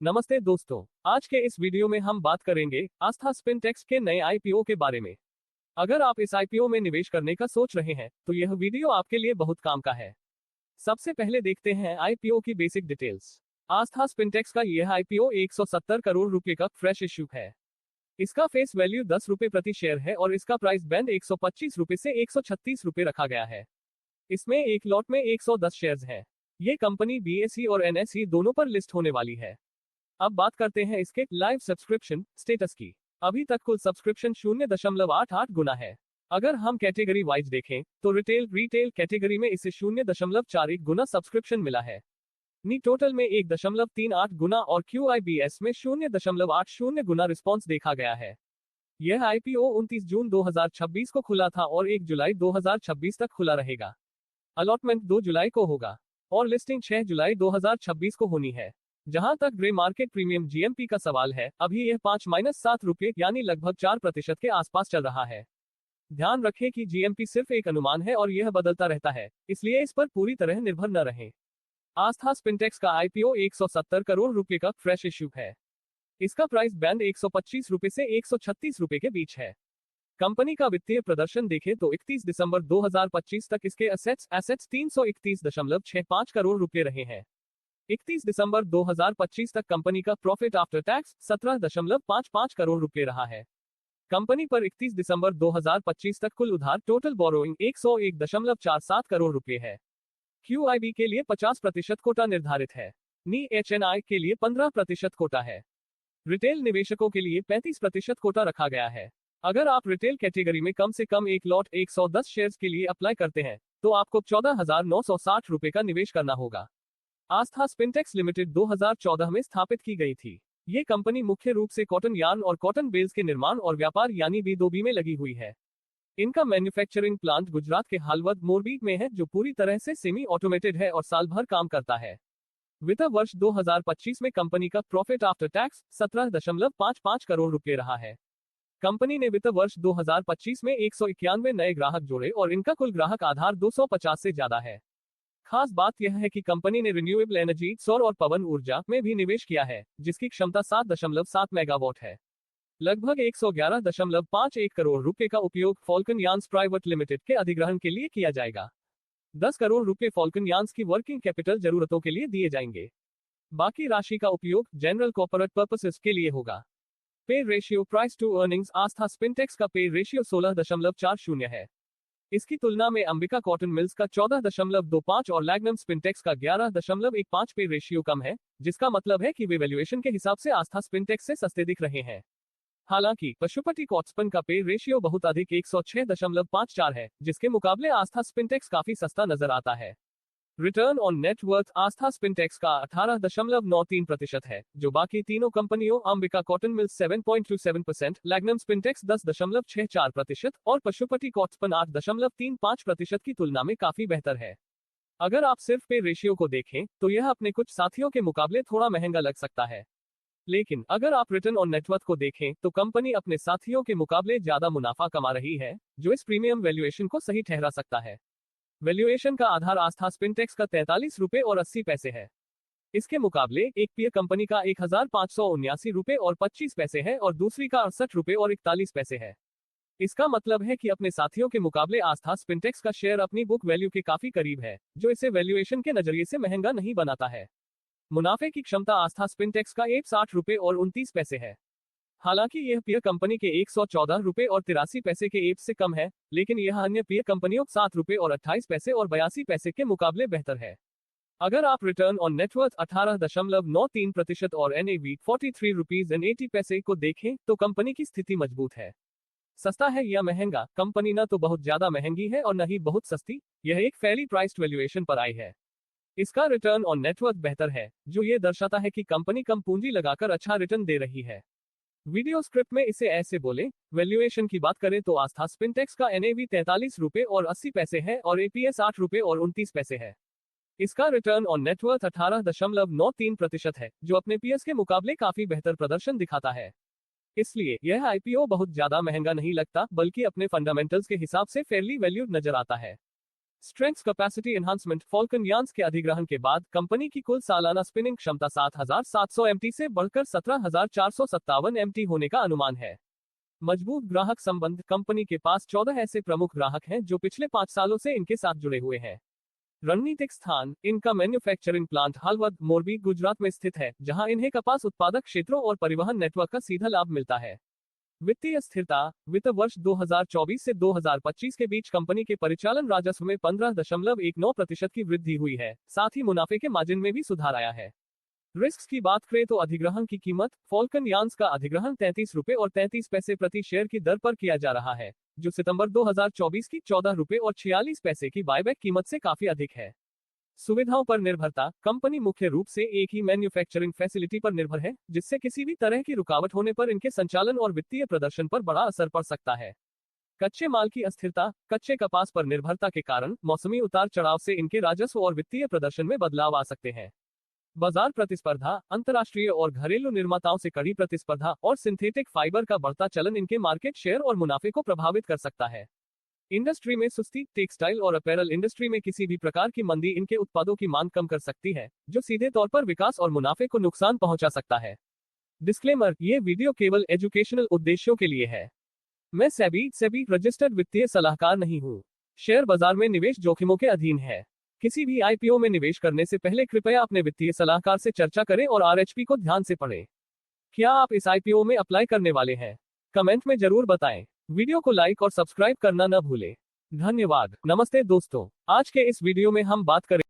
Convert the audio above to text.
नमस्ते दोस्तों, आज के इस वीडियो में हम बात करेंगे आस्था स्पिनटेक्स के नए आईपीओ के बारे में। अगर आप इस आईपीओ में निवेश करने का सोच रहे हैं तो यह वीडियो आपके लिए बहुत काम का है। सबसे पहले देखते हैं आईपीओ की बेसिक डिटेल्स। आस्था स्पिनटेक्स का यह आईपीओ 170 करोड़ रुपए का फ्रेश इश्यू है। इसका फेस वैल्यू 10 रुपए प्रति शेयर है और इसका प्राइस बैंड 125 रुपए से 136 रुपए रखा गया है। इसमें एक लॉट में 110 शेयर्स हैं। ये कंपनी बीएसई और एनएसई दोनों पर लिस्ट होने वाली है। अब बात करते हैं इसके लाइव सब्सक्रिप्शन स्टेटस की। अभी तक कुल सब्सक्रिप्शन 0.88 गुना है। अगर हम कैटेगरी वाइज देखें तो रिटेल कैटेगरी में इसे 0.41 गुना सब्सक्रिप्शन मिला है। नी टोटल में 1.38 गुना और QIBS में 0.80 गुना रिस्पॉन्स देखा गया है। यह आईपीओ 29 जून 2026 को खुला था और 1 जुलाई 2026 तक खुला रहेगा। अलॉटमेंट 2 जुलाई को होगा और लिस्टिंग 6 जुलाई 2026 को होनी है। जहां तक ग्रे मार्केट प्रीमियम जीएमपी का सवाल है, अभी यह 5-7 रुपये यानी लगभग 4% के आसपास चल रहा है। ध्यान रखें कि जीएमपी सिर्फ एक अनुमान है और यह बदलता रहता है, इसलिए इस पर पूरी तरह निर्भर न रहें। आस्था स्पिनटेक्स का आईपीओ 170 करोड़ रुपए का फ्रेश इश्यू है। इसका प्राइस बैंड 125 रुपए से 136 रुपए के बीच है। कंपनी का वित्तीय प्रदर्शन देखें तो 31 दिसंबर 2025 तक इसके एसेट्स 331.65 करोड़ रुपए रहे हैं। 31 दिसंबर 2025 तक कंपनी का प्रॉफिट आफ्टर टैक्स 17.55 करोड़ रुपए रहा है। कंपनी पर 31 दिसंबर 2025 तक कुल उधार टोटल बोरोइंग 101.47 करोड़ रुपए है। QIB के लिए 50% कोटा निर्धारित है। नी HNI के लिए 15% कोटा है। रिटेल निवेशकों के लिए 35% कोटा रखा गया है। अगर आप रिटेल कैटेगरी में कम से कम एक लॉट 110 शेयर्स के लिए अप्लाई करते हैं तो आपको 14,960 रुपए का निवेश करना होगा। आस्था स्पिनटेक्स लिमिटेड 2014 में स्थापित की गई थी। ये कंपनी मुख्य रूप से कॉटन यार्न और कॉटन बेल्स के निर्माण और व्यापार यानी B2B में लगी हुई है। इनका मैन्युफैक्चरिंग प्लांट गुजरात के हालवद मोरबी में है, जो पूरी तरह से सेमी ऑटोमेटेड है और साल भर काम करता है। वित्त वर्ष 2025 में कंपनी का प्रॉफिट आफ्टर टैक्स 17.55 करोड़ रुपए रहा है। कंपनी ने वित्त वर्ष 2025 में 191 नए ग्राहक जोड़े और इनका कुल ग्राहक आधार 250 से ज्यादा है। खास बात यह है कि कंपनी ने रिन्यूएबल एनर्जी सौर और पवन ऊर्जा में भी निवेश किया है, जिसकी क्षमता 7.7 मेगावाट है। लगभग 111.51 करोड़ रुपए का उपयोग फॉल्कन यान्स प्राइवेट लिमिटेड के अधिग्रहण के लिए किया जाएगा। 10 करोड़ रुपए फॉल्कन यान्स की वर्किंग कैपिटल जरूरतों के लिए दिए जाएंगे। बाकी राशि का उपयोग जनरल कॉर्पोरेट पर्पसेस के लिए होगा। पे रेशियो प्राइस टू अर्निंग्स आस्था स्पिनटेक्स का पे रेशियो 16.40 है। इसकी तुलना में अंबिका कॉटन मिल्स का 14.25 और लैग्नम स्पिनटेक्स का 11.15 पे रेशियो कम है, जिसका मतलब है कि वे वैल्यूएशन के हिसाब से आस्था स्पिनटेक्स से सस्ते दिख रहे हैं। हालांकि पशुपति कॉटस्पन का पे रेशियो बहुत अधिक 106.54 है, जिसके मुकाबले आस्था स्पिनटेक्स काफी सस्ता नजर आता है। रिटर्न ऑन नेट वर्थ आस्था स्पिनटेक्स का 18.93% है, जो बाकी तीनों कंपनियों अंबिका कॉटन मिल्स 7.27%, लैग्नम स्पिनटेक्स 10.64% और पशुपति कॉटस्पन 8.35% की तुलना में काफी बेहतर है। अगर आप सिर्फ पे रेशियो को देखें तो यह अपने कुछ साथियों के मुकाबले थोड़ा महंगा लग सकता है, लेकिन अगर आप रिटर्न ऑन नेटवर्थ को देखें तो कंपनी अपने साथियों के मुकाबले ज्यादा मुनाफा कमा रही है, जो इस प्रीमियम वैल्यूएशन को सही ठहरा सकता है। वैल्यूएशन का आधार आस्था स्पिनटेक्स का 43 रुपए और 80 पैसे है। इसके मुकाबले एक पीयर कंपनी का 1,579 रुपए और 25 पैसे है और दूसरी का 68 रुपए और 41 पैसे है। इसका मतलब है कि अपने साथियों के मुकाबले आस्था स्पिनटेक्स का शेयर अपनी बुक वैल्यू के काफी करीब है, जो इसे वैल्यूएशन के नजरिए से महंगा नहीं बनाता है। मुनाफे की क्षमता आस्था स्पिनटेक्स का 60 रुपए और 29 पैसे है। हालांकि यह पीयर कंपनी के 114 रुपए और 83 पैसे के एप्स से कम है, लेकिन यह अन्य पीयर कंपनियों 7 रुपए और 28 पैसे और 82 पैसे के मुकाबले बेहतर है। अगर आप रिटर्न ऑन नेटवर्थ 18.93% और NAV 43 रुपीज एंड 80 पैसे को देखें तो कंपनी की स्थिति मजबूत है। सस्ता है या महंगा, कंपनी न तो बहुत ज्यादा महंगी है और न ही बहुत सस्ती, यह एक फेयरली प्राइस्ड वैल्यूएशन पर आई है। इसका रिटर्न ऑन नेटवर्थ बेहतर है, जो ये दर्शाता है कि कंपनी कम पूंजी लगाकर अच्छा रिटर्न दे रही है। वीडियो स्क्रिप्ट में इसे ऐसे बोले, वैल्यूएशन की बात करें तो आस्था स्पिनटेक्स का NAV 43 रुपए और 80 पैसे है और APS 8 रुपए और 29 पैसे है। इसका रिटर्न ऑन नेटवर्थ 18.93% है, जो अपने पीएस के मुकाबले काफी बेहतर प्रदर्शन दिखाता है। इसलिए यह आईपीओ बहुत ज्यादा महंगा नहीं लगता, बल्कि अपने फंडामेंटल्स के हिसाब से फेयरली वैल्यूड नजर आता है। Strength capacity enhancement. Falcon yarns के अधिग्रहण के बाद कंपनी की कुल सालाना स्पिनिंग क्षमता 7,700 एमटी से बढ़कर 17,457 एमटी होने का अनुमान है। मजबूत ग्राहक संबंध। कंपनी के पास 14 ऐसे प्रमुख ग्राहक हैं जो पिछले 5 सालों से इनके साथ जुड़े हुए हैं। रणनीतिक स्थान। इनका मैन्युफैक्चरिंग प्लांट हलवद, मोरबी, गुजरात में स्थित है, जहां इन्हें कपास उत्पादक क्षेत्रों और परिवहन नेटवर्क का सीधा लाभ मिलता है। वित्तीय स्थिरता। वित्त वर्ष 2024 से 2025 के बीच कंपनी के परिचालन राजस्व में 15.19% की वृद्धि हुई है, साथ ही मुनाफे के मार्जिन में भी सुधार आया है। रिस्क की बात करें तो अधिग्रहण की कीमत। फॉल्कन यान्स का अधिग्रहण 33 रुपए और 33 पैसे प्रति शेयर की दर पर किया जा रहा है, जो सितंबर 2024 की 14 रुपए और 46 पैसे की बायबैक कीमत से काफी अधिक है। सुविधाओं पर निर्भरता। कंपनी मुख्य रूप से एक ही मैन्युफैक्चरिंग फैसिलिटी पर निर्भर है, जिससे किसी भी तरह की रुकावट होने पर इनके संचालन और वित्तीय प्रदर्शन पर बड़ा असर पड़ सकता है। कच्चे माल की अस्थिरता। कच्चे कपास पर निर्भरता के कारण मौसमी उतार चढ़ाव से इनके राजस्व और वित्तीय प्रदर्शन में बदलाव आ सकते हैं। बाजार प्रतिस्पर्धा। अंतर्राष्ट्रीय और घरेलू निर्माताओं से कड़ी प्रतिस्पर्धा और सिंथेटिक फाइबर का बढ़ता चलन इनके मार्केट शेयर और मुनाफे को प्रभावित कर सकता है। इंडस्ट्री में सुस्ती। टेक्सटाइल और अपैरल इंडस्ट्री में किसी भी प्रकार की मंदी इनके उत्पादों की मांग कम कर सकती है, जो सीधे तौर पर विकास और मुनाफे को नुकसान पहुंचा सकता है। डिस्क्लेमर। ये वीडियो केवल एजुकेशनल उद्देश्यों के लिए है। मैं सेबी रजिस्टर्ड वित्तीय सलाहकार नहीं हूँ। शेयर बाजार में निवेश जोखिमों के अधीन है। किसी भी आईपीओ में निवेश करने से पहले कृपया अपने वित्तीय सलाहकार से चर्चा करें और आरएचपी को ध्यान से पढ़ें। क्या आप इस आईपीओ में अप्लाई करने वाले हैं? कमेंट में जरूर बताएं। वीडियो को लाइक और सब्सक्राइब करना न भूलें। धन्यवाद। नमस्ते दोस्तों, आज के इस वीडियो में हम बात करें